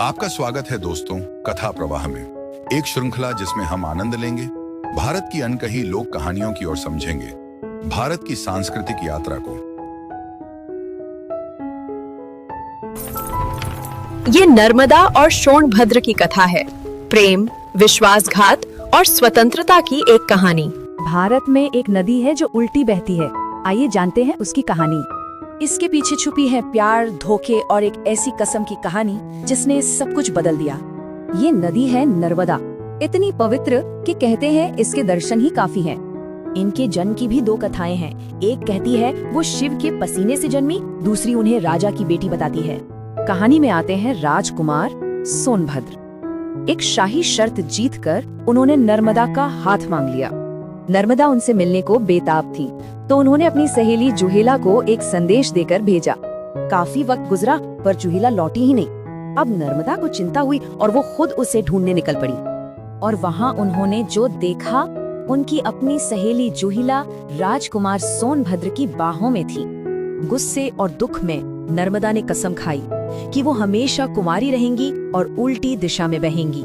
आपका स्वागत है दोस्तों कथा प्रवाह में, एक श्रृंखला जिसमें हम आनंद लेंगे भारत की अनकही लोक कहानियों की ओर समझेंगे भारत की सांस्कृतिक यात्रा को। ये नर्मदा और सोनभद्र की कथा है। प्रेम, विश्वासघात और स्वतंत्रता की एक कहानी। भारत में एक नदी है जो उल्टी बहती है। आइए जानते हैं उसकी कहानी। इसके पीछे छुपी है प्यार, धोखे और एक ऐसी कसम की कहानी जिसने सब कुछ बदल दिया। ये नदी है नर्मदा, इतनी पवित्र कि कहते हैं इसके दर्शन ही काफी हैं। इनके जन्म की भी दो कथाएं हैं। एक कहती है वो शिव के पसीने से जन्मी, दूसरी उन्हें राजा की बेटी बताती है। कहानी में आते हैं राजकुमार सोनभद्र। एक शाही शर्त जीतकर उन्होंने नर्मदा का हाथ मांग लिया। नर्मदा उनसे मिलने को बेताब थी, तो उन्होंने अपनी सहेली जुहेला को एक संदेश देकर भेजा। काफी वक्त गुजरा पर जुहेला लौटी ही नहीं। अब नर्मदा को चिंता हुई और वो खुद उसे ढूंढने निकल पड़ी। और वहाँ उन्होंने जो देखा, उनकी अपनी सहेली जुहेला राजकुमार सोनभद्र की बाहों में थी। गुस्से और दुख में नर्मदा ने कसम खाई कि वो हमेशा कुमारी रहेंगी और उल्टी दिशा में बहेंगी।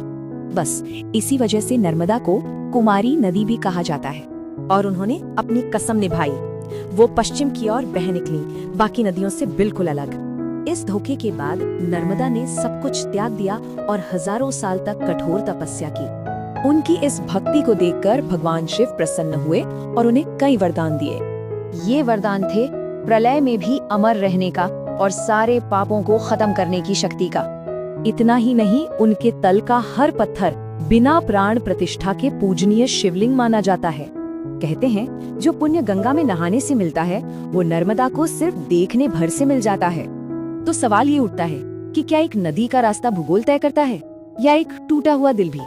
बस इसी वजह से नर्मदा को कुमारी नदी भी कहा जाता है। और उन्होंने अपनी कसम निभाई। वो पश्चिम की ओर बह निकली, बाकी नदियों से बिल्कुल अलग। इस धोखे के बाद नर्मदा ने सब कुछ त्याग दिया और हजारों साल तक कठोर तपस्या की। उनकी इस भक्ति को देखकर भगवान शिव प्रसन्न हुए और उन्हें कई वरदान दिए। ये वरदान थे प्रलय में भी अमर रहने का और सारे पापों को खत्म करने की शक्ति का। इतना ही नहीं, उनके तल का हर पत्थर बिना प्राण प्रतिष्ठा के पूजनीय शिवलिंग माना जाता है। कहते हैं जो पुण्य गंगा में नहाने से मिलता है, वो नर्मदा को सिर्फ देखने भर से मिल जाता है। तो सवाल ये उठता है कि क्या एक नदी का रास्ता भूगोल तय करता है या एक टूटा हुआ दिल भी?